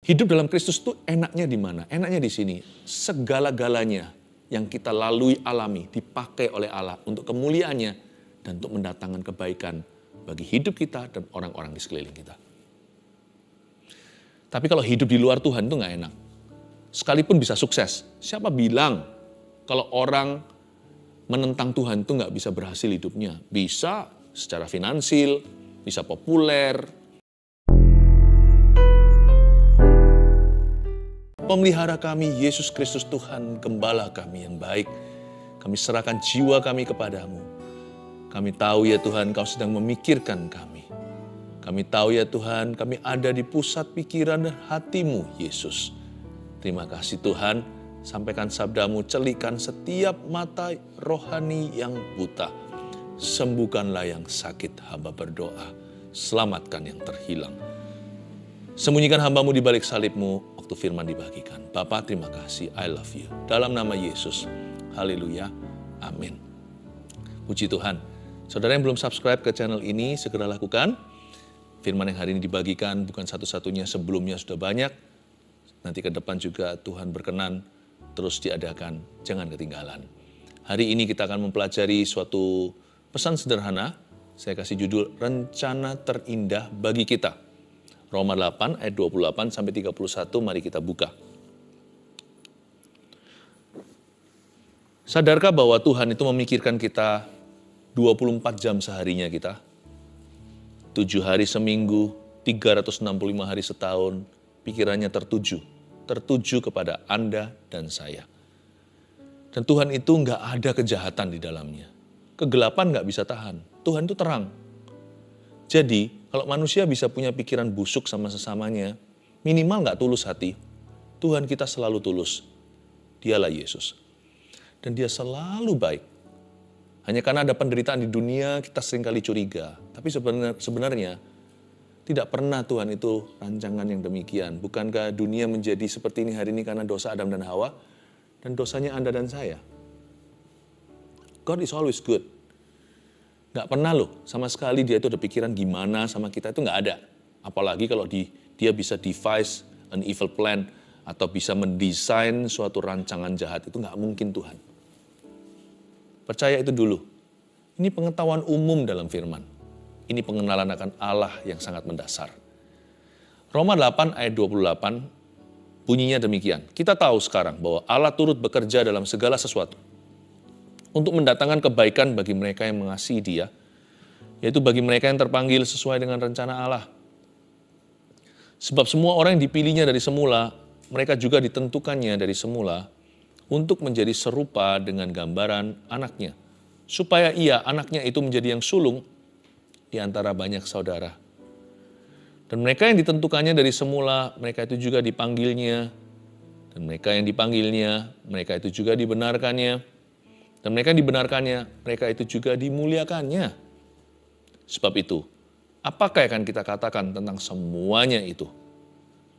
Hidup dalam Kristus itu enaknya di mana? Enaknya di sini. Segala-galanya yang kita lalui alami dipakai oleh Allah untuk kemuliaannya dan untuk mendatangkan kebaikan bagi hidup kita dan orang-orang di sekeliling kita. Tapi kalau hidup di luar Tuhan itu nggak enak. Sekalipun bisa sukses, siapa bilang kalau orang menentang Tuhan itu nggak bisa berhasil hidupnya? Bisa secara finansil, bisa populer. Pemelihara kami, Yesus Kristus Tuhan, Gembala kami yang baik. Kami serahkan jiwa kami kepadamu. Kami tahu ya Tuhan, Kau sedang memikirkan kami. Kami tahu ya Tuhan, kami ada di pusat pikiran dan hatimu, Yesus. Terima kasih Tuhan, sampaikan sabdamu, celikan setiap mata rohani yang buta. Sembuhkanlah yang sakit, hamba berdoa. Selamatkan yang terhilang. Sembunyikan hambamu di balik salibmu, waktu firman dibagikan. Bapa, terima kasih, I love you. Dalam nama Yesus, haleluya, amin. Puji Tuhan. Saudara yang belum subscribe ke channel ini, segera lakukan. Firman yang hari ini dibagikan bukan satu-satunya, sebelumnya sudah banyak. Nanti ke depan juga Tuhan berkenan terus diadakan, jangan ketinggalan. Hari ini kita akan mempelajari suatu pesan sederhana, saya kasih judul Rencana Terindah Bagi Kita. Roma 8 ayat 28 sampai 31, mari kita buka. Sadarkah bahwa Tuhan itu memikirkan kita 24 jam seharinya kita? 7 hari seminggu, 365 hari setahun, pikirannya tertuju kepada Anda dan saya. Dan Tuhan itu nggak ada kejahatan di dalamnya. Kegelapan nggak bisa tahan. Tuhan itu terang. Jadi, kalau manusia bisa punya pikiran busuk sama sesamanya, minimal nggak tulus hati. Tuhan kita selalu tulus. Dialah Yesus. Dan dia selalu baik. Hanya karena ada penderitaan di dunia, kita seringkali curiga. Tapi sebenarnya tidak pernah Tuhan itu rancangan yang demikian. Bukankah dunia menjadi seperti ini hari ini karena dosa Adam dan Hawa? Dan dosanya Anda dan saya. God is always good. Gak pernah loh, sama sekali dia itu ada pikiran gimana sama kita, itu gak ada. Apalagi kalau dia bisa devise an evil plan, atau bisa mendesain suatu rancangan jahat, itu gak mungkin Tuhan. Percaya itu dulu. Ini pengetahuan umum dalam firman. Ini pengenalan akan Allah yang sangat mendasar. Roma 8 ayat 28 bunyinya demikian. Kita tahu sekarang bahwa Allah turut bekerja dalam segala sesuatu untuk mendatangkan kebaikan bagi mereka yang mengasihi Dia, yaitu bagi mereka yang terpanggil sesuai dengan rencana Allah. Sebab semua orang yang dipilihnya dari semula, mereka juga ditentukannya dari semula untuk menjadi serupa dengan gambaran anaknya, supaya ia, anaknya itu menjadi yang sulung di antara banyak saudara. Dan mereka yang ditentukannya dari semula, mereka itu juga dipanggilnya, dan mereka yang dipanggilnya, mereka itu juga dibenarkannya. Dan mereka yang dibenarkannya, mereka itu juga dimuliakannya. Sebab itu, apakah yang akan kita katakan tentang semuanya itu?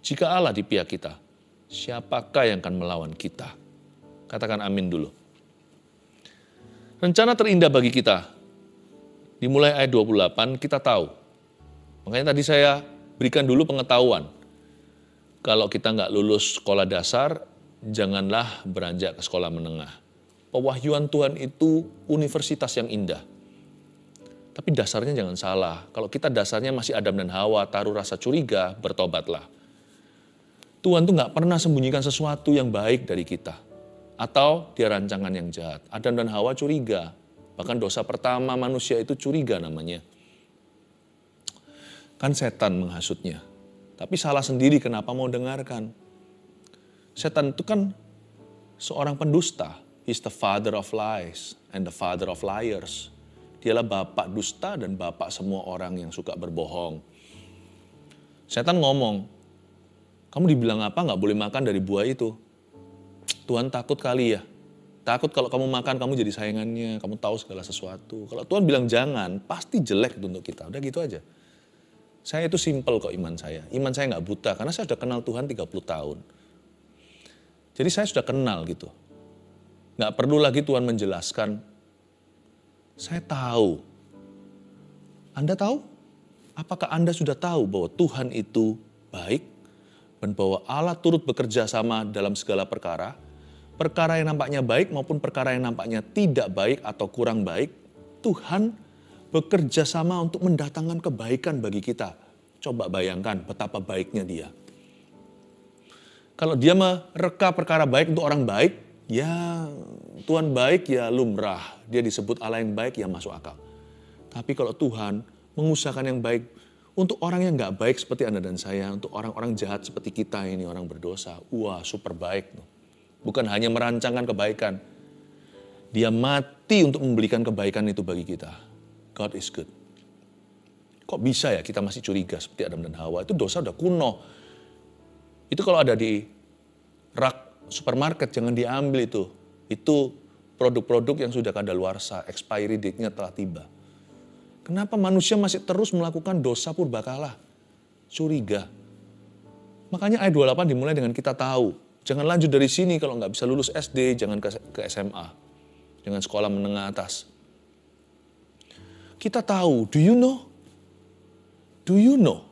Jika Allah di pihak kita, siapakah yang akan melawan kita? Katakan amin dulu. Rencana terindah bagi kita, dimulai ayat 28, kita tahu. Makanya tadi saya berikan dulu pengetahuan. Kalau kita nggak lulus sekolah dasar, janganlah beranjak ke sekolah menengah. Pewahyuan Tuhan itu universitas yang indah. Tapi dasarnya jangan salah. Kalau kita dasarnya masih Adam dan Hawa, taruh rasa curiga, bertobatlah. Tuhan tuh nggak pernah sembunyikan sesuatu yang baik dari kita. Atau dia rancangan yang jahat. Adam dan Hawa curiga. Bahkan dosa pertama manusia itu curiga namanya. Kan setan menghasutnya. Tapi salah sendiri kenapa mau dengarkan. Setan itu kan seorang pendusta. He's the father of lies and the father of liars. Dialah bapak dusta dan bapak semua orang yang suka berbohong. Setan ngomong, kamu dibilang apa nggak boleh makan dari buah itu? Tuhan takut kali ya. Takut kalau kamu makan kamu jadi sayangannya, kamu tahu segala sesuatu. Kalau Tuhan bilang jangan, pasti jelek itu untuk kita. Udah gitu aja. Saya itu simple kok iman saya. Iman saya nggak buta karena saya sudah kenal Tuhan 30 tahun. Jadi saya sudah kenal gitu. Nggak perlu lagi Tuhan menjelaskan. Saya tahu. Anda tahu? Apakah Anda sudah tahu bahwa Tuhan itu baik? Dan bahwa Allah turut bekerja sama dalam segala perkara, perkara yang nampaknya baik maupun perkara yang nampaknya tidak baik atau kurang baik, Tuhan bekerja sama untuk mendatangkan kebaikan bagi kita. Coba bayangkan betapa baiknya Dia. Kalau Dia mereka perkara baik untuk orang baik, ya Tuhan baik ya lumrah. Dia disebut Allah yang baik ya masuk akal. Tapi kalau Tuhan mengusahakan yang baik untuk orang yang gak baik seperti Anda dan saya, untuk orang-orang jahat seperti kita ini, orang berdosa, wah super baik. Bukan hanya merancangkan kebaikan, Dia mati untuk memberikan kebaikan itu bagi kita. God is good. Kok bisa ya kita masih curiga seperti Adam dan Hawa? Itu dosa udah kuno. Itu kalau ada di rak supermarket, jangan diambil itu. Itu produk-produk yang sudah kadaluarsa, expiry date-nya telah tiba. Kenapa manusia masih terus melakukan dosa purbakala? Curiga. Makanya ayat 28 dimulai dengan kita tahu. Jangan lanjut dari sini kalau nggak bisa lulus SD, jangan ke SMA. Jangan sekolah menengah atas. Kita tahu, do you know? Do you know?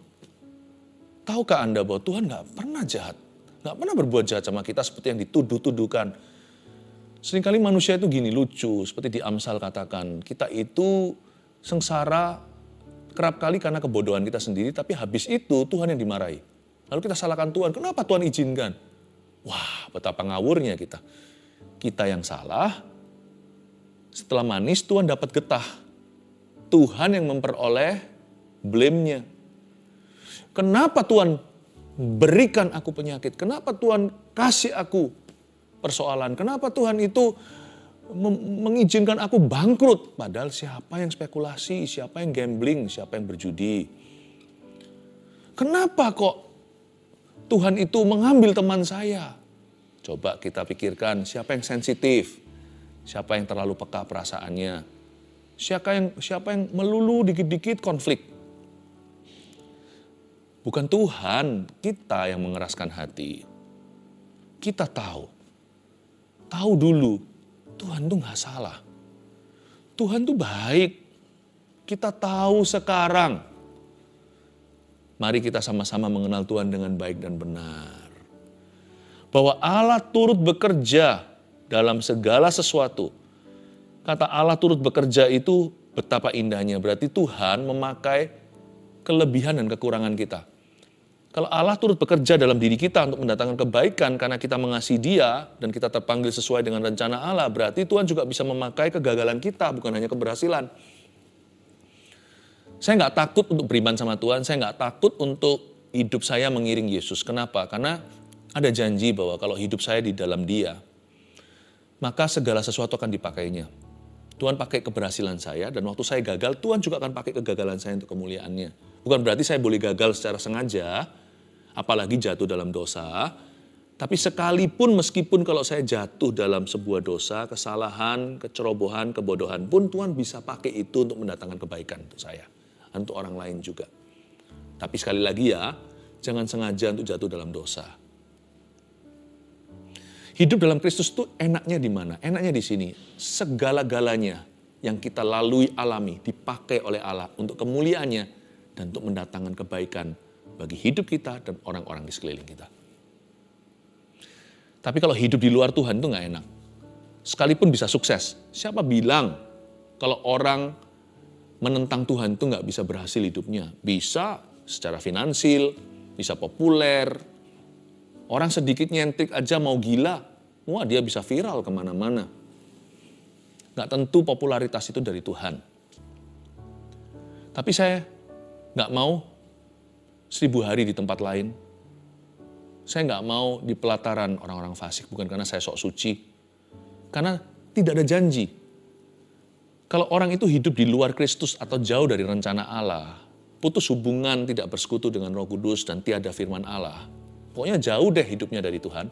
Tahukah Anda bahwa Tuhan nggak pernah jahat? Nggak pernah berbuat jahat sama kita seperti yang dituduh-tuduhkan. Seringkali manusia itu gini lucu, seperti di Amsal katakan, kita itu sengsara kerap kali karena kebodohan kita sendiri, tapi habis itu Tuhan yang dimarahi. Lalu kita salahkan Tuhan, kenapa Tuhan izinkan? Wah, betapa ngawurnya kita. Kita yang salah, setelah manis Tuhan dapat getah. Tuhan yang memperoleh blame-nya. Kenapa Tuhan berikan aku penyakit? Kenapa Tuhan kasih aku persoalan? Kenapa Tuhan itu mengizinkan aku bangkrut? Padahal siapa yang spekulasi, siapa yang gambling, siapa yang berjudi? Kenapa kok Tuhan itu mengambil teman saya? Coba kita pikirkan siapa yang sensitif, siapa yang terlalu peka perasaannya, siapa yang melulu dikit-dikit konflik. Bukan Tuhan, kita yang mengeraskan hati. Kita tahu dulu, Tuhan tuh gak salah. Tuhan tuh baik. Kita tahu sekarang. Mari kita sama-sama mengenal Tuhan dengan baik dan benar. Bahwa Allah turut bekerja dalam segala sesuatu. Kata Allah turut bekerja itu betapa indahnya. Berarti Tuhan memakai kelebihan dan kekurangan kita. Kalau Allah turut bekerja dalam diri kita untuk mendatangkan kebaikan karena kita mengasihi Dia dan kita terpanggil sesuai dengan rencana Allah, berarti Tuhan juga bisa memakai kegagalan kita, bukan hanya keberhasilan. Saya nggak takut untuk beriman sama Tuhan, saya nggak takut untuk hidup saya mengiring Yesus. Kenapa? Karena ada janji bahwa kalau hidup saya di dalam Dia, maka segala sesuatu akan dipakainya. Tuhan pakai keberhasilan saya, dan waktu saya gagal, Tuhan juga akan pakai kegagalan saya untuk kemuliaannya. Bukan berarti saya boleh gagal secara sengaja, apalagi jatuh dalam dosa. Tapi sekalipun meskipun kalau saya jatuh dalam sebuah dosa, kesalahan, kecerobohan, kebodohan pun Tuhan bisa pakai itu untuk mendatangkan kebaikan untuk saya. Untuk orang lain juga. Tapi sekali lagi ya, jangan sengaja untuk jatuh dalam dosa. Hidup dalam Kristus itu enaknya di mana? Enaknya di sini. Segala-galanya yang kita lalui alami dipakai oleh Allah untuk kemuliaannya dan untuk mendatangkan kebaikan bagi hidup kita dan orang-orang di sekeliling kita. Tapi kalau hidup di luar Tuhan itu nggak enak. Sekalipun bisa sukses, siapa bilang kalau orang menentang Tuhan itu nggak bisa berhasil hidupnya? Bisa secara finansil, bisa populer. Orang sedikit nyentik aja mau gila, wah dia bisa viral kemana-mana. Nggak tentu popularitas itu dari Tuhan. Tapi saya nggak mau 1000 hari di tempat lain. Saya nggak mau di pelataran orang-orang fasik, bukan karena saya sok suci. Karena tidak ada janji. Kalau orang itu hidup di luar Kristus atau jauh dari rencana Allah, putus hubungan, tidak bersekutu dengan Roh Kudus dan tiada firman Allah, pokoknya jauh deh hidupnya dari Tuhan.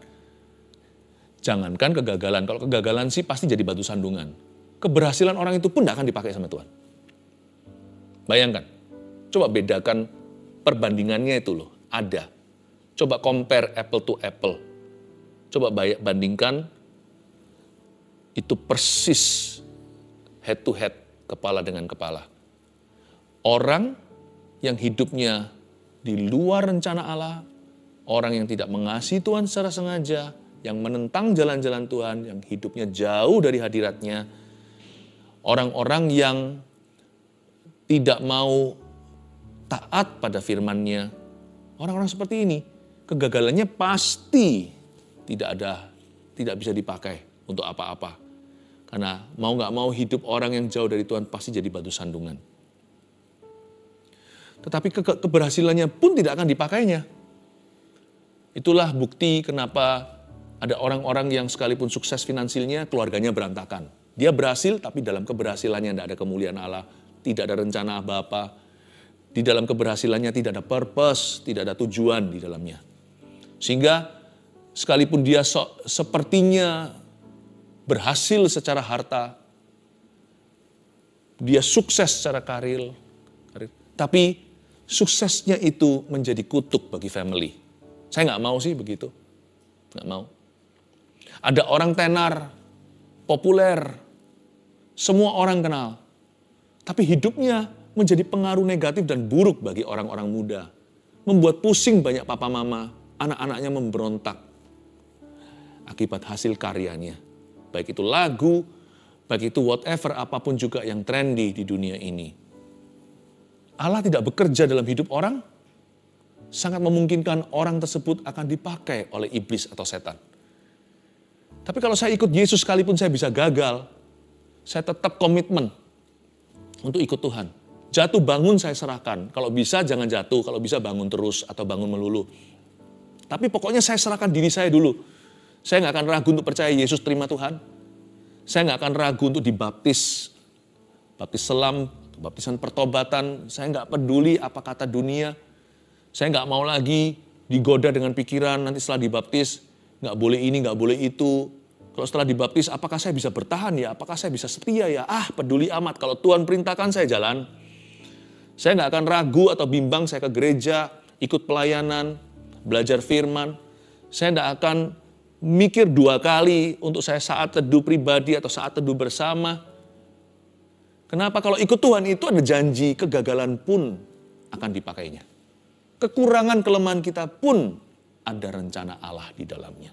Jangankan kegagalan, kalau kegagalan sih pasti jadi batu sandungan. Keberhasilan orang itu pun tidak akan dipakai sama Tuhan. Bayangkan, coba bedakan perbandingannya itu loh, ada. Coba compare apple to apple. Coba bandingkan, itu persis head to head, kepala dengan kepala. Orang yang hidupnya di luar rencana Allah, orang yang tidak mengasihi Tuhan secara sengaja, yang menentang jalan-jalan Tuhan, yang hidupnya jauh dari hadirat-Nya, orang-orang yang tidak mau taat pada firman-Nya, orang-orang seperti ini, kegagalannya pasti tidak bisa dipakai untuk apa-apa. Karena mau nggak mau hidup orang yang jauh dari Tuhan pasti jadi batu sandungan. Tetapi keberhasilannya pun tidak akan dipakainya. Itulah bukti kenapa ada orang-orang yang sekalipun sukses finansialnya, keluarganya berantakan. Dia berhasil, tapi dalam keberhasilannya tidak ada kemuliaan Allah, tidak ada rencana apa-apa. Di dalam keberhasilannya tidak ada purpose, tidak ada tujuan di dalamnya. Sehingga sekalipun dia sepertinya berhasil secara harta, dia sukses secara karir, tapi suksesnya itu menjadi kutuk bagi family. Saya nggak mau sih begitu, nggak mau. Ada orang tenar, populer, semua orang kenal, tapi hidupnya menjadi pengaruh negatif dan buruk bagi orang-orang muda, membuat pusing banyak papa mama, anak-anaknya memberontak akibat hasil karyanya. Baik itu lagu, baik itu whatever, apapun juga yang trendy di dunia ini. Allah tidak bekerja dalam hidup orang, sangat memungkinkan orang tersebut akan dipakai oleh iblis atau setan. Tapi kalau saya ikut Yesus sekalipun saya bisa gagal, saya tetap komitmen untuk ikut Tuhan. Jatuh bangun saya serahkan, kalau bisa jangan jatuh, kalau bisa bangun terus atau bangun melulu. Tapi pokoknya saya serahkan diri saya dulu. Saya nggak akan ragu untuk percaya Yesus terima Tuhan. Saya nggak akan ragu untuk dibaptis. Baptis selam, baptisan pertobatan. Saya nggak peduli apa kata dunia. Saya nggak mau lagi digoda dengan pikiran nanti setelah dibaptis. Nggak boleh ini, nggak boleh itu. Kalau setelah dibaptis apakah saya bisa bertahan ya? Apakah saya bisa setia ya? Peduli amat. Kalau Tuhan perintahkan saya jalan. Saya nggak akan ragu atau bimbang saya ke gereja, ikut pelayanan, belajar firman. Saya nggak akan mikir dua kali untuk saya saat teduh pribadi atau saat teduh bersama. Kenapa? Kalau ikut Tuhan itu ada janji, kegagalan pun akan dipakainya. Kekurangan kelemahan kita pun ada rencana Allah di dalamnya.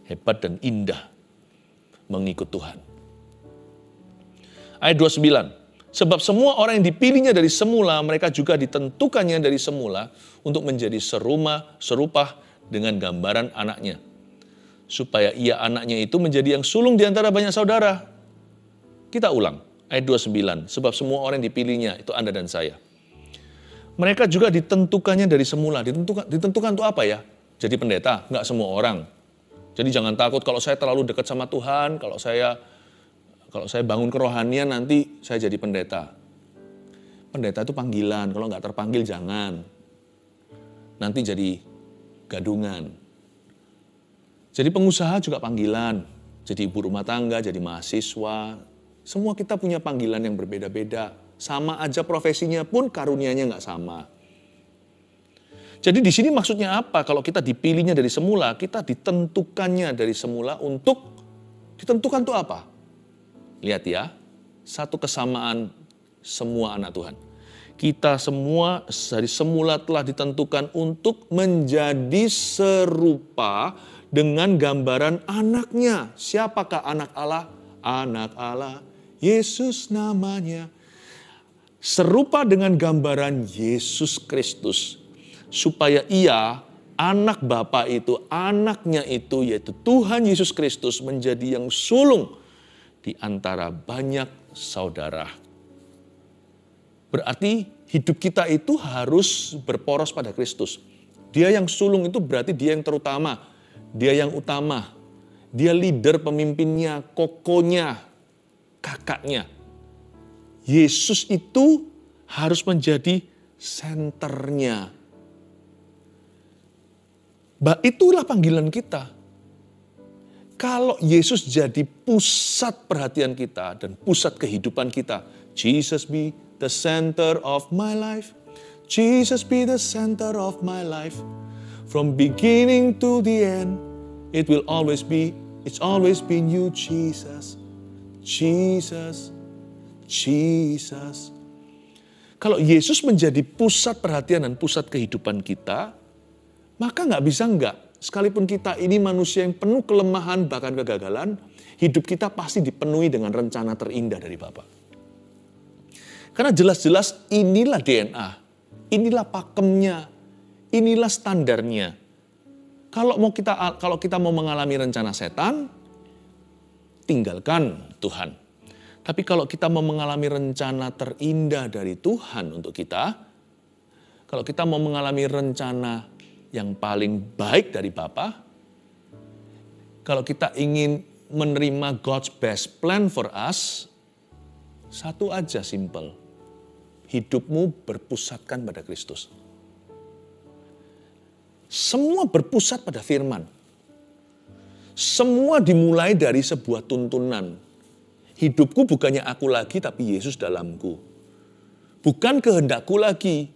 Hebat dan indah mengikut Tuhan. Ayat 29. Sebab semua orang yang dipilihnya dari semula, mereka juga ditentukannya dari semula untuk menjadi serupa dengan gambaran anaknya. Supaya ia anaknya itu menjadi yang sulung di antara banyak saudara. Kita ulang, ayat 29. Sebab semua orang yang dipilihnya, itu Anda dan saya. Mereka juga ditentukannya dari semula. Ditentukan untuk apa ya? Jadi pendeta? Enggak semua orang. Jadi jangan takut kalau saya terlalu dekat sama Tuhan, kalau saya bangun kerohanian nanti saya jadi pendeta. Pendeta itu panggilan, kalau nggak terpanggil jangan. Nanti jadi gadungan. Jadi pengusaha juga panggilan, jadi ibu rumah tangga, jadi mahasiswa. Semua kita punya panggilan yang berbeda-beda. Sama aja profesinya pun karunianya nggak sama. Jadi di sini maksudnya apa? Kalau kita dipilihnya dari semula, kita ditentukannya dari semula untuk ditentukan itu apa? Lihat ya, satu kesamaan semua anak Tuhan. Kita semua dari semula telah ditentukan untuk menjadi serupa dengan gambaran anaknya. Siapakah anak Allah? Anak Allah, Yesus namanya. Serupa dengan gambaran Yesus Kristus. Supaya ia, anak Bapa itu, anaknya itu, yaitu Tuhan Yesus Kristus menjadi yang sulung di antara banyak saudara. Berarti hidup kita itu harus berporos pada Kristus. Dia yang sulung itu berarti dia yang terutama. Dia yang utama. Dia leader pemimpinnya, kokonya, kakaknya. Yesus itu harus menjadi senternya. Itulah panggilan kita. Kalau Yesus jadi pusat perhatian kita dan pusat kehidupan kita. Jesus be the center of my life. Jesus be the center of my life. From beginning to the end, it's always been you, Jesus. Jesus, Jesus. Kalau Yesus menjadi pusat perhatian dan pusat kehidupan kita, Maka nggak bisa nggak. Sekalipun kita ini manusia yang penuh kelemahan bahkan kegagalan, hidup kita pasti dipenuhi dengan rencana terindah dari Bapa. Karena jelas-jelas inilah DNA, inilah pakemnya, inilah standarnya. Kalau kita mau mengalami rencana setan, tinggalkan Tuhan. Tapi kalau kita mau mengalami rencana terindah dari Tuhan untuk kita, kalau kita mau mengalami rencana yang paling baik dari Bapa, kalau kita ingin menerima God's best plan for us, satu aja simple. Hidupmu berpusatkan pada Kristus. Semua berpusat pada firman. Semua dimulai dari sebuah tuntunan. Hidupku bukannya aku lagi, tapi Yesus dalamku. Bukan kehendakku lagi.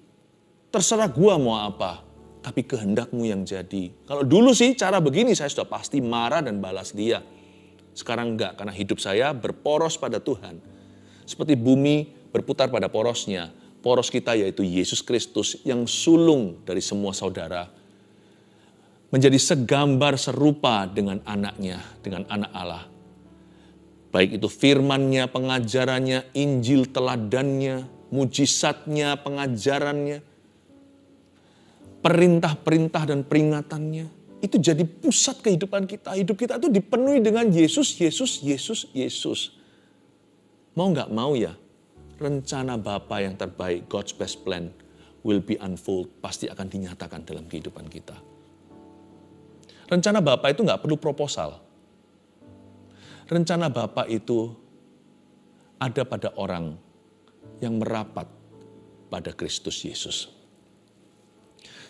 Terserah gua mau apa. Tapi kehendakmu yang jadi. Kalau dulu sih cara begini saya sudah pasti marah dan balas dia. Sekarang enggak, karena hidup saya berporos pada Tuhan. Seperti bumi berputar pada porosnya. Poros kita yaitu Yesus Kristus yang sulung dari semua saudara. Menjadi segambar serupa dengan anaknya, dengan anak Allah. Baik itu firman-Nya, pengajarannya, Injil teladannya, mujizatnya, pengajarannya, perintah-perintah dan peringatannya, itu jadi pusat kehidupan kita. Hidup kita itu dipenuhi dengan Yesus, Yesus, Yesus, Yesus. Mau nggak mau ya, rencana Bapa yang terbaik, God's best plan, will be unfold, pasti akan dinyatakan dalam kehidupan kita. Rencana Bapa itu nggak perlu proposal. Rencana Bapa itu ada pada orang yang merapat pada Kristus Yesus.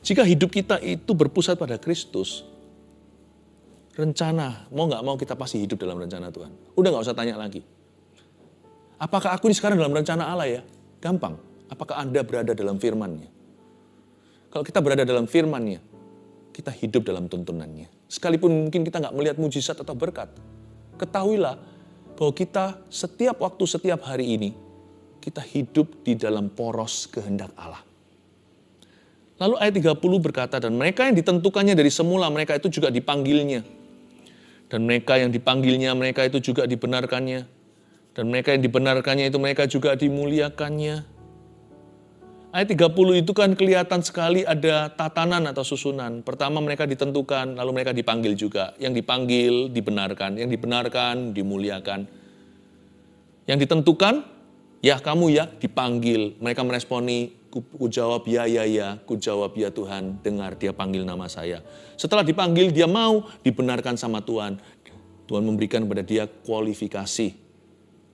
Jika hidup kita itu berpusat pada Kristus, rencana, mau nggak mau kita pasti hidup dalam rencana Tuhan. Udah nggak usah tanya lagi. Apakah aku ini sekarang dalam rencana Allah ya? Gampang. Apakah Anda berada dalam firman-Nya? Kalau kita berada dalam firman-Nya, kita hidup dalam tuntunannya. Sekalipun mungkin kita nggak melihat mujizat atau berkat, ketahuilah bahwa kita setiap waktu, setiap hari ini, kita hidup di dalam poros kehendak Allah. Lalu ayat 30 berkata, dan mereka yang ditentukannya dari semula, mereka itu juga dipanggilnya. Dan mereka yang dipanggilnya, mereka itu juga dibenarkannya. Dan mereka yang dibenarkannya itu mereka juga dimuliakannya. Ayat 30 itu kan kelihatan sekali ada tatanan atau susunan. Pertama mereka ditentukan, lalu mereka dipanggil juga. Yang dipanggil, dibenarkan. Yang dibenarkan, dimuliakan. Yang ditentukan, ya kamu ya, dipanggil. Mereka meresponi, ku jawab ya, ku jawab ya Tuhan, dengar dia panggil nama saya. Setelah dipanggil dia mau dibenarkan sama Tuhan. Tuhan memberikan kepada dia kualifikasi.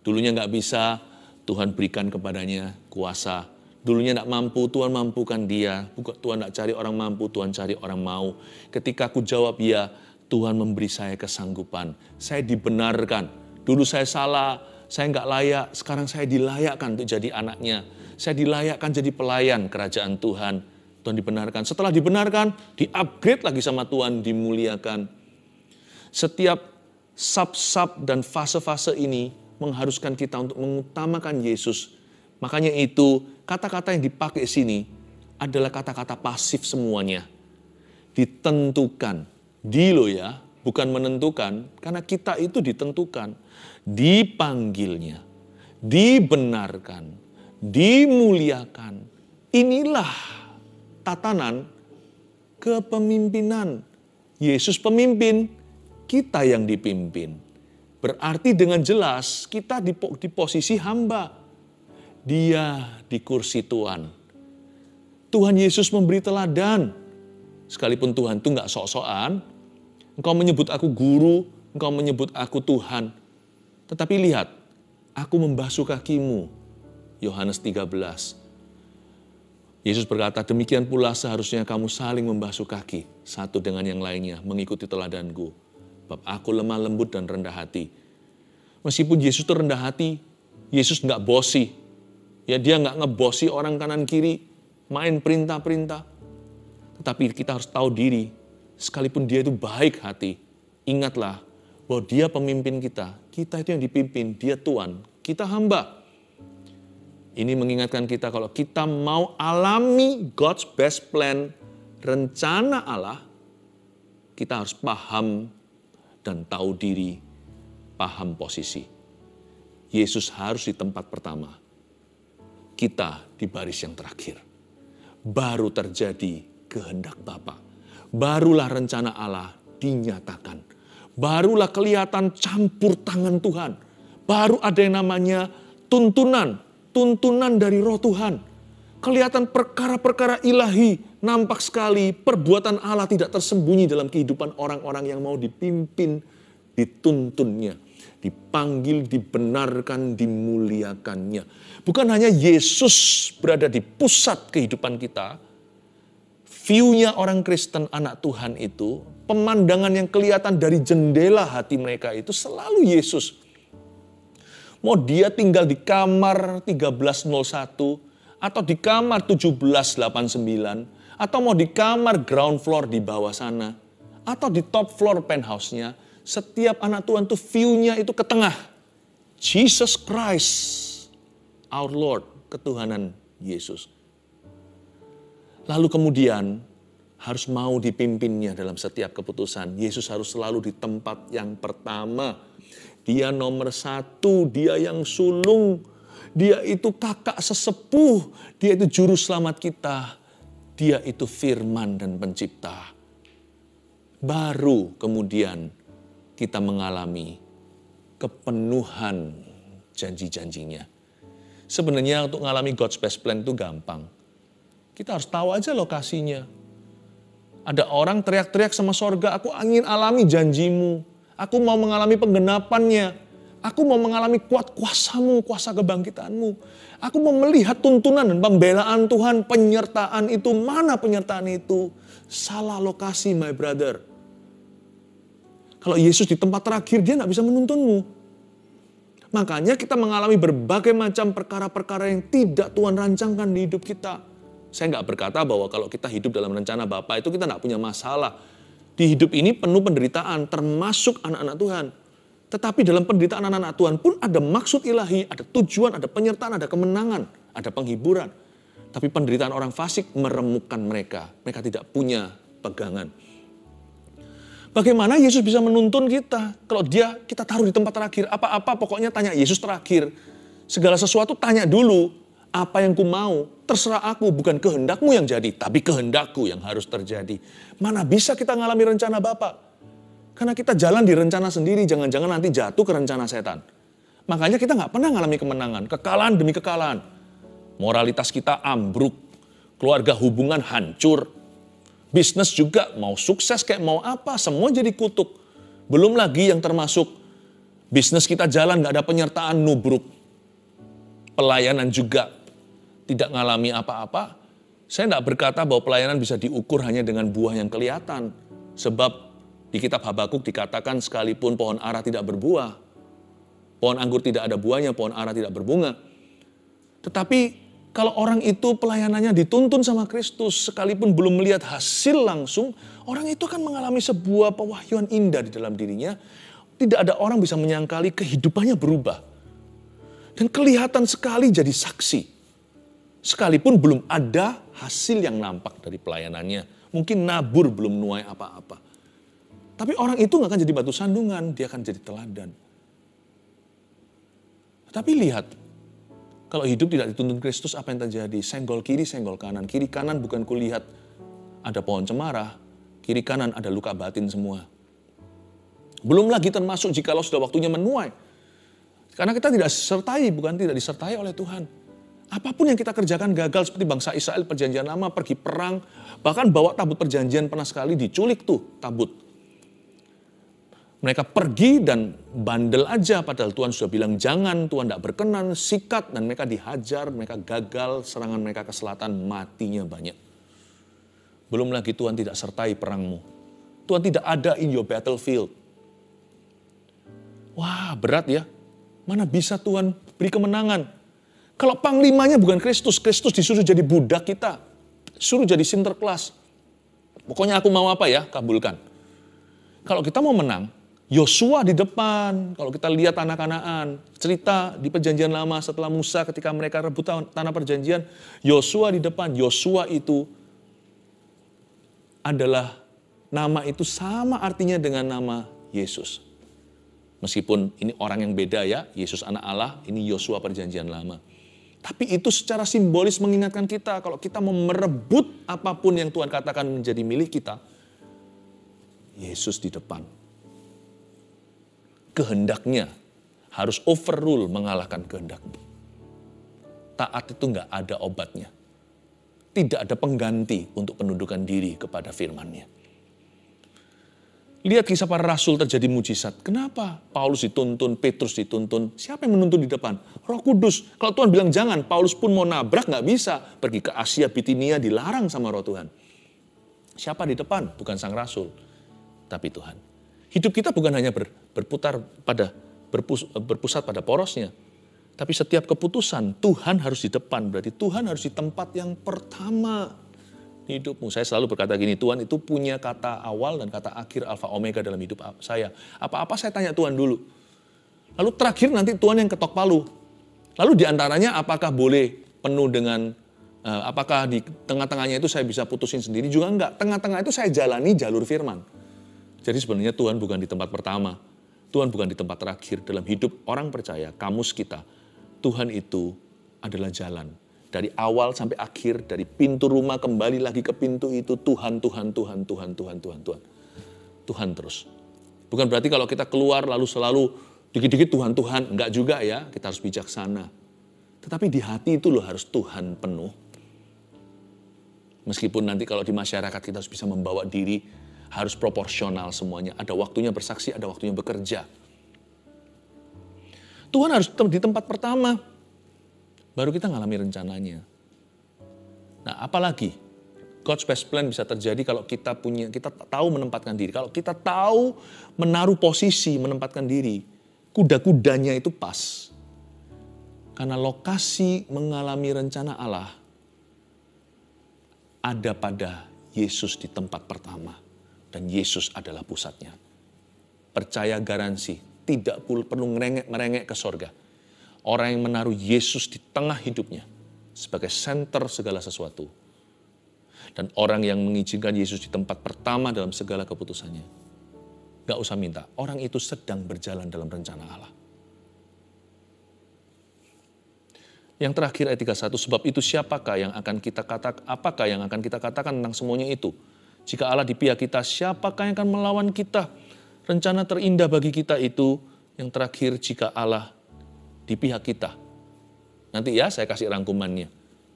Dulunya nggak bisa, Tuhan berikan kepadanya kuasa. Dulunya nggak mampu, Tuhan mampukan dia. Tuhan nggak cari orang mampu, Tuhan cari orang mau. Ketika ku jawab ya, Tuhan memberi saya kesanggupan. Saya dibenarkan. Dulu saya salah, saya nggak layak, sekarang saya dilayakkan untuk jadi anaknya. Saya dilayakkan jadi pelayan kerajaan Tuhan. Tuhan dibenarkan. Setelah dibenarkan, di-upgrade lagi sama Tuhan, dimuliakan. Setiap sub-sub dan fase-fase ini mengharuskan kita untuk mengutamakan Yesus. Makanya itu, kata-kata yang dipakai sini adalah kata-kata pasif semuanya. Ditentukan. Bukan menentukan, karena kita itu ditentukan. Dipanggilnya, dibenarkan, dimuliakan. Inilah tatanan kepemimpinan. Yesus pemimpin, kita yang dipimpin. Berarti dengan jelas kita di posisi hamba. Dia di kursi Tuhan. Tuhan Yesus memberi teladan. Sekalipun Tuhan itu nggak sok-sokan, engkau menyebut aku guru, engkau menyebut aku Tuhan. Tetapi lihat, aku membasuh kakimu. Yohanes 13. Yesus berkata, demikian pula seharusnya kamu saling membasuh kaki satu dengan yang lainnya, mengikuti teladanku. Sebab aku lemah lembut dan rendah hati. Meskipun Yesus itu rendah hati, Yesus nggak bosi. Ya dia nggak ngebosi orang kanan kiri, main perintah-perintah. Tetapi kita harus tahu diri, sekalipun dia itu baik hati, ingatlah bahwa dia pemimpin kita itu yang dipimpin, dia Tuhan, kita hamba. Ini mengingatkan kita kalau kita mau alami God's best plan, rencana Allah, kita harus paham dan tahu diri, paham posisi. Yesus harus di tempat pertama, kita di baris yang terakhir. Baru terjadi kehendak Bapa. Barulah rencana Allah dinyatakan. Barulah kelihatan campur tangan Tuhan. Baru ada yang namanya tuntunan dari Roh Tuhan. Kelihatan perkara-perkara ilahi, nampak sekali perbuatan Allah tidak tersembunyi dalam kehidupan orang-orang yang mau dipimpin, dituntunnya, dipanggil, dibenarkan, dimuliakannya. Bukan hanya Yesus berada di pusat kehidupan kita, view-nya orang Kristen anak Tuhan itu, pemandangan yang kelihatan dari jendela hati mereka itu selalu Yesus. Mau dia tinggal di kamar 1301, atau di kamar 1789, atau mau di kamar ground floor di bawah sana, atau di top floor penthouse-nya, setiap anak Tuhan tuh view-nya itu ke tengah. Jesus Christ, our Lord, ketuhanan Yesus. Lalu kemudian harus mau dipimpinnya dalam setiap keputusan. Yesus harus selalu di tempat yang pertama. Dia nomor satu, dia yang sulung. Dia itu kakak sesepuh, dia itu juru selamat kita. Dia itu firman dan pencipta. Baru kemudian kita mengalami kepenuhan janji-janjinya. Sebenarnya untuk mengalami God's best plan itu gampang. Kita harus tahu aja lokasinya. Ada orang teriak-teriak sama sorga, aku ingin alami janjimu. Aku mau mengalami penggenapannya. Aku mau mengalami kuat kuasamu, kuasa kebangkitanmu. Aku mau melihat tuntunan dan pembelaan Tuhan, penyertaan itu. Mana penyertaan itu? Salah lokasi, my brother. Kalau Yesus di tempat terakhir, dia nggak bisa menuntunmu. Makanya kita mengalami berbagai macam perkara-perkara yang tidak Tuhan rancangkan di hidup kita. Saya nggak berkata bahwa kalau kita hidup dalam rencana Bapa itu kita nggak punya masalah. Di hidup ini penuh penderitaan, termasuk anak-anak Tuhan. Tetapi dalam penderitaan anak-anak Tuhan pun ada maksud ilahi, ada tujuan, ada penyertaan, ada kemenangan, ada penghiburan. Tapi penderitaan orang fasik meremukkan mereka. Mereka tidak punya pegangan. Bagaimana Yesus bisa menuntun kita? Kalau kita taruh di tempat terakhir, apa-apa pokoknya tanya Yesus terakhir. Segala sesuatu tanya dulu, apa yang ku mau, terserah aku, bukan kehendakmu yang jadi, tapi kehendakku yang harus terjadi. Mana bisa kita ngalami rencana Bapa? Karena kita jalan di rencana sendiri, jangan-jangan nanti jatuh ke rencana setan. Makanya kita nggak pernah ngalami kemenangan, kekalahan demi kekalahan. Moralitas kita ambruk, keluarga hubungan hancur, bisnis juga mau sukses kayak mau apa, semua jadi kutuk. Belum lagi yang termasuk bisnis kita jalan nggak ada penyertaan, nubruk. Pelayanan juga tidak ngalami apa-apa. Saya nggak berkata bahwa pelayanan bisa diukur hanya dengan buah yang kelihatan. Sebab di kitab Habakuk dikatakan sekalipun pohon ara tidak berbuah, pohon anggur tidak ada buahnya, pohon ara tidak berbunga. Tetapi kalau orang itu pelayanannya dituntun sama Kristus, sekalipun belum melihat hasil langsung, orang itu akan mengalami sebuah pewahyuan indah di dalam dirinya. Tidak ada orang bisa menyangkali kehidupannya berubah. Dan kelihatan sekali jadi saksi. Sekalipun belum ada hasil yang nampak dari pelayanannya. Mungkin nabur belum menuai apa-apa. Tapi orang itu gak akan jadi batu sandungan, dia akan jadi teladan. Tapi lihat, kalau hidup tidak dituntun Kristus, apa yang terjadi? Senggol kiri, senggol kanan. Kiri kanan bukan kulihat ada pohon cemara, kiri kanan ada luka batin semua. Belum lagi termasuk jikalau sudah waktunya menuai. Karena kita tidak disertai oleh Tuhan. Apapun yang kita kerjakan gagal, seperti bangsa Israel perjanjian lama, pergi perang, bahkan bawa tabut perjanjian pernah sekali diculik tuh tabut. Mereka pergi dan bandel aja, padahal Tuhan sudah bilang jangan, Tuhan tidak berkenan, sikat, dan mereka dihajar, mereka gagal, serangan mereka ke selatan, matinya banyak. Belum lagi Tuhan tidak sertai perangmu. Tuhan tidak ada in your battlefield. Wah, berat ya. Mana bisa Tuhan beri kemenangan? Kalau panglimanya bukan Kristus, Kristus disuruh jadi budak kita. Suruh jadi sinterklas. Pokoknya aku mau apa ya, kabulkan. Kalau kita mau menang, Yosua di depan, kalau kita lihat tanah Kanaan, cerita di perjanjian lama setelah Musa ketika mereka rebut tanah perjanjian, Yosua di depan. Yosua itu adalah nama itu sama artinya dengan nama Yesus. Meskipun ini orang yang beda ya, Yesus anak Allah, ini Yosua perjanjian lama. Tapi itu secara simbolis mengingatkan kita kalau kita mau merebut apapun yang Tuhan katakan menjadi milik kita, Yesus di depan. Kehendaknya harus overrule mengalahkan kehendakmu. Taat itu enggak ada obatnya. Tidak ada pengganti untuk penundukan diri kepada firman-Nya. Lihat kisah para rasul terjadi mujizat. Kenapa? Paulus dituntun, Petrus dituntun. Siapa yang menuntun di depan? Roh Kudus. Kalau Tuhan bilang jangan, Paulus pun mau nabrak nggak bisa. Pergi ke Asia Bitinia dilarang sama Roh Tuhan. Siapa di depan? Bukan sang rasul, tapi Tuhan. Hidup kita bukan hanya berpusat pada porosnya. Tapi setiap keputusan Tuhan harus di depan. Berarti Tuhan harus di tempat yang pertama hidupmu. Saya selalu berkata gini, Tuhan itu punya kata awal dan kata akhir alfa omega dalam hidup saya. Apa-apa saya tanya Tuhan dulu. Lalu terakhir nanti Tuhan yang ketok palu. Lalu diantaranya apakah boleh penuh dengan, apakah di tengah-tengahnya itu saya bisa putusin sendiri? Juga enggak. Tengah-tengah itu saya jalani jalur firman. Jadi sebenarnya Tuhan bukan di tempat pertama. Tuhan bukan di tempat terakhir. Dalam hidup orang percaya, kamus kita, Tuhan itu adalah jalan. Dari awal sampai akhir, dari pintu rumah kembali lagi ke pintu itu, Tuhan, Tuhan, Tuhan, Tuhan, Tuhan, Tuhan, Tuhan. Tuhan terus. Bukan berarti kalau kita keluar lalu selalu dikit-dikit Tuhan, Tuhan. Enggak juga ya, kita harus bijaksana. Tetapi di hati itu loh harus Tuhan penuh. Meskipun nanti kalau di masyarakat kita harus bisa membawa diri, harus proporsional semuanya. Ada waktunya bersaksi, ada waktunya bekerja. Tuhan harus di tempat pertama. Baru kita ngalami rencananya. Nah, apalagi God's best plan bisa terjadi kalau kita tahu menempatkan diri. Kalau kita tahu menaruh posisi, menempatkan diri. Kuda-kudanya itu pas. Karena lokasi mengalami rencana Allah ada pada Yesus di tempat pertama. Dan Yesus adalah pusatnya. Percaya garansi, tidak perlu merengek ke sorga. Orang yang menaruh Yesus di tengah hidupnya sebagai senter segala sesuatu. Dan orang yang mengizinkan Yesus di tempat pertama dalam segala keputusannya. Gak usah minta, orang itu sedang berjalan dalam rencana Allah. Yang terakhir ayat 31, sebab itu siapakah yang akan kita katakan, apakah yang akan kita katakan tentang semuanya itu? Jika Allah di pihak kita, siapakah yang akan melawan kita? Rencana terindah bagi kita itu, yang terakhir jika Allah di pihak kita. Nanti ya saya kasih rangkumannya.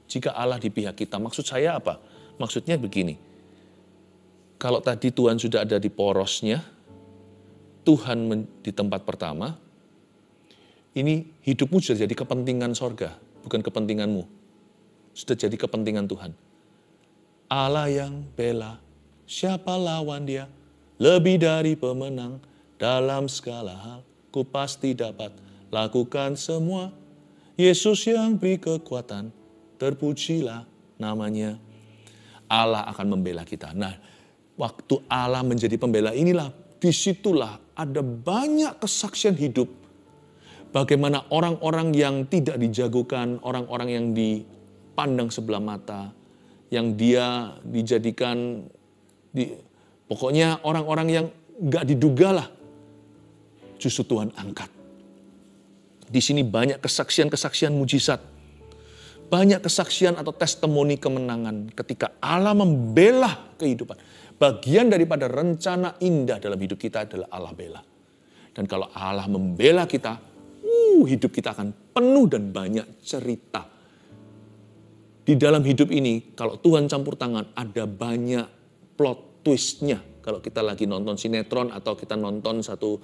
Jika Allah di pihak kita, maksud saya apa? Maksudnya begini. Kalau tadi Tuhan sudah ada di porosnya, Tuhan di tempat pertama, ini hidupmu sudah jadi kepentingan sorga, bukan kepentinganmu. Sudah jadi kepentingan Tuhan. Allah yang bela, siapa lawan dia? Lebih dari pemenang, dalam segala hal, ku pasti dapat lakukan semua. Yesus yang beri kekuatan, terpujilah namanya. Allah akan membela kita. Nah, waktu Allah menjadi pembela inilah, disitulah ada banyak kesaksian hidup. Bagaimana orang-orang yang tidak dijagokan, orang-orang yang dipandang sebelah mata, yang dia dijadikan, pokoknya orang-orang yang gak diduga lah, justru Tuhan angkat. Di sini banyak kesaksian-kesaksian mujizat. Banyak kesaksian atau testimoni kemenangan ketika Allah membela kehidupan. Bagian daripada rencana indah dalam hidup kita adalah Allah bela. Dan kalau Allah membela kita, hidup kita akan penuh dan banyak cerita. Di dalam hidup ini, kalau Tuhan campur tangan, ada banyak plot twist-nya. Kalau kita lagi nonton sinetron atau kita nonton satu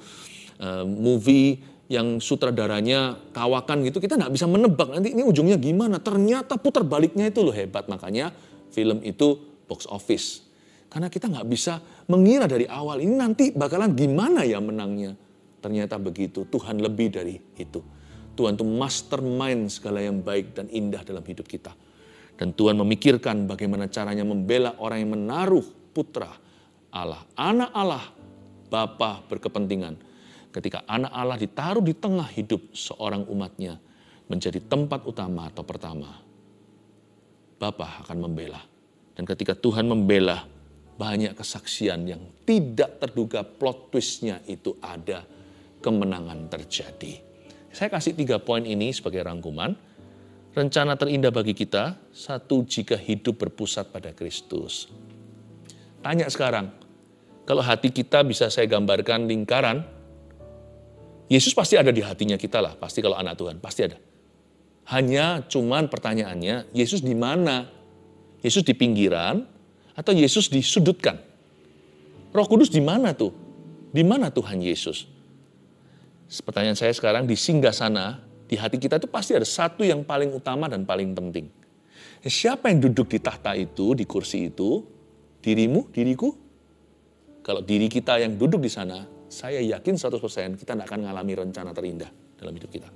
movie yang sutradaranya kawakan gitu, kita nggak bisa menebak nanti ini ujungnya gimana. Ternyata putar baliknya itu loh hebat. Makanya film itu box office. Karena kita nggak bisa mengira dari awal ini nanti bakalan gimana ya menangnya. Ternyata begitu, Tuhan lebih dari itu. Tuhan itu mastermind segala yang baik dan indah dalam hidup kita. Dan Tuhan memikirkan bagaimana caranya membela orang yang menaruh putra Allah, anak Allah, Bapa berkepentingan. Ketika anak Allah ditaruh di tengah hidup seorang umatnya, menjadi tempat utama atau pertama, Bapa akan membela. Dan ketika Tuhan membela, banyak kesaksian yang tidak terduga plot twist-nya itu ada, kemenangan terjadi. Saya kasih 3 poin ini sebagai rangkuman. Rencana terindah bagi kita, 1, jika hidup berpusat pada Kristus. Tanya sekarang, kalau hati kita bisa saya gambarkan lingkaran, Yesus pasti ada di hatinya kita lah, pasti kalau anak Tuhan, pasti ada. Hanya cuman pertanyaannya, Yesus di mana? Yesus di pinggiran atau Yesus disudutkan? Roh Kudus di mana tuh? Di mana Tuhan Yesus? Pertanyaan saya sekarang, di singgasana, di hati kita itu pasti ada satu yang paling utama dan paling penting. Siapa yang duduk di tahta itu, di kursi itu? Dirimu, diriku? Kalau diri kita yang duduk di sana, saya yakin 100% kita tidak akan mengalami rencana terindah dalam hidup kita.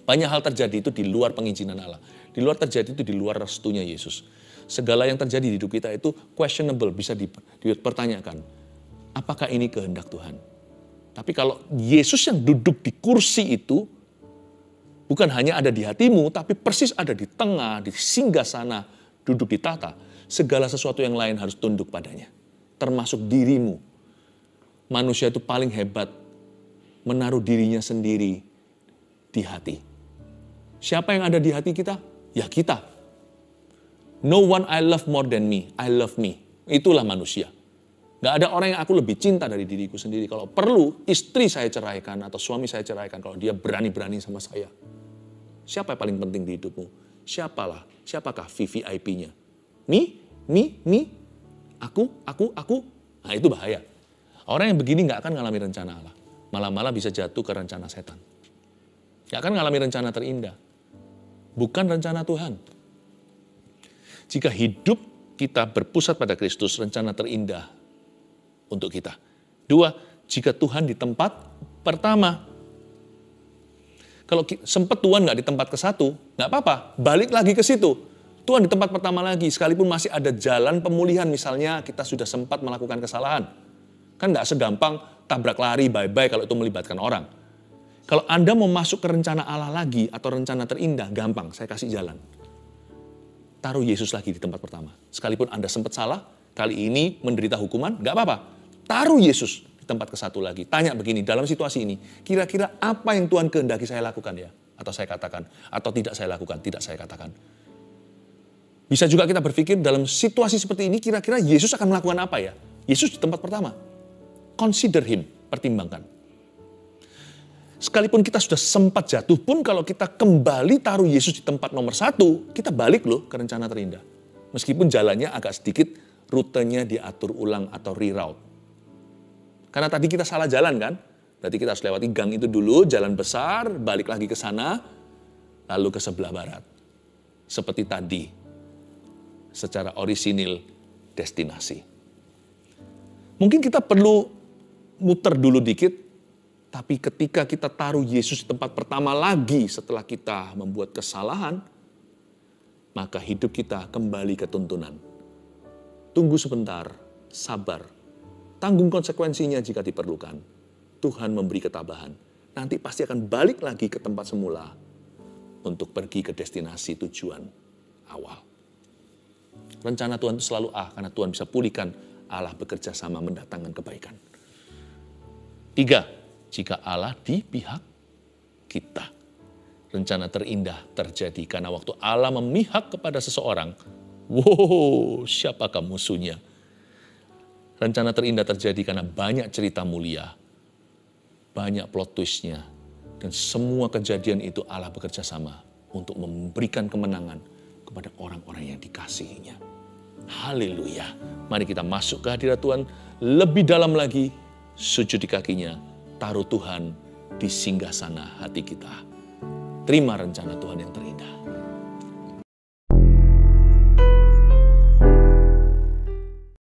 Banyak hal terjadi itu di luar pengizinan Allah. Di luar terjadi itu di luar restunya Yesus. Segala yang terjadi di hidup kita itu questionable, bisa dipertanyakan. Apakah ini kehendak Tuhan? Tapi kalau Yesus yang duduk di kursi itu, bukan hanya ada di hatimu, tapi persis ada di tengah, di singgasana, duduk di tahta. Segala sesuatu yang lain harus tunduk padanya. Termasuk dirimu. Manusia itu paling hebat menaruh dirinya sendiri di hati. Siapa yang ada di hati kita? Ya kita. No one I love more than me. I love me. Itulah manusia. Gak ada orang yang aku lebih cinta dari diriku sendiri. Kalau perlu, istri saya ceraikan atau suami saya ceraikan kalau dia berani-berani sama saya. Siapa yang paling penting di hidupmu? Siapakah VVIP-nya? Me? Aku? Nah itu bahaya. Orang yang begini gak akan mengalami rencana Allah. Malah bisa jatuh ke rencana setan. Gak akan mengalami rencana terindah. Bukan rencana Tuhan. Jika hidup kita berpusat pada Kristus, rencana terindah untuk kita. 2, jika Tuhan di tempat pertama. Kalau sempat Tuhan nggak di tempat ke-1, nggak apa-apa, balik lagi ke situ. Tuhan di tempat pertama lagi, sekalipun masih ada jalan pemulihan, misalnya kita sudah sempat melakukan kesalahan. Kan nggak segampang tabrak lari, bye-bye kalau itu melibatkan orang. Kalau Anda mau masuk ke rencana Allah lagi, atau rencana terindah, gampang, saya kasih jalan. Taruh Yesus lagi di tempat pertama. Sekalipun Anda sempat salah, kali ini menderita hukuman, nggak apa-apa. Taruh Yesus di tempat ke-1 lagi. Tanya begini, dalam situasi ini, kira-kira apa yang Tuhan kehendaki saya lakukan ya? Atau saya katakan, atau tidak saya lakukan, tidak saya katakan. Bisa juga kita berpikir dalam situasi seperti ini, kira-kira Yesus akan melakukan apa ya? Yesus di tempat pertama. Consider him, pertimbangkan. Sekalipun kita sudah sempat jatuh pun, kalau kita kembali taruh Yesus di tempat nomor 1, kita balik loh ke rencana terindah. Meskipun jalannya agak sedikit, rutenya diatur ulang atau reroute. Karena tadi kita salah jalan kan? Berarti kita harus lewati gang itu dulu, jalan besar, balik lagi ke sana, lalu ke sebelah barat. Seperti tadi, secara orisinil destinasi. Mungkin kita perlu muter dulu dikit, tapi ketika kita taruh Yesus di tempat pertama lagi setelah kita membuat kesalahan, maka hidup kita kembali ke tuntunan. Tunggu sebentar, sabar. Tanggung konsekuensinya jika diperlukan. Tuhan memberi ketabahan. Nanti pasti akan balik lagi ke tempat semula untuk pergi ke destinasi tujuan awal. Rencana Tuhan itu selalu karena Tuhan bisa pulihkan. Allah bekerja sama mendatangkan kebaikan. 3, jika Allah di pihak kita. Rencana terindah terjadi karena waktu Allah memihak kepada seseorang, siapakah musuhnya? Rencana terindah terjadi karena banyak cerita mulia, banyak plot twist-nya, dan semua kejadian itu Allah bekerja sama untuk memberikan kemenangan kepada orang-orang yang dikasihinya. Haleluya. Mari kita masuk ke hadirat Tuhan lebih dalam lagi, sujud di kakinya, taruh Tuhan di singgasana hati kita. Terima rencana Tuhan yang terindah.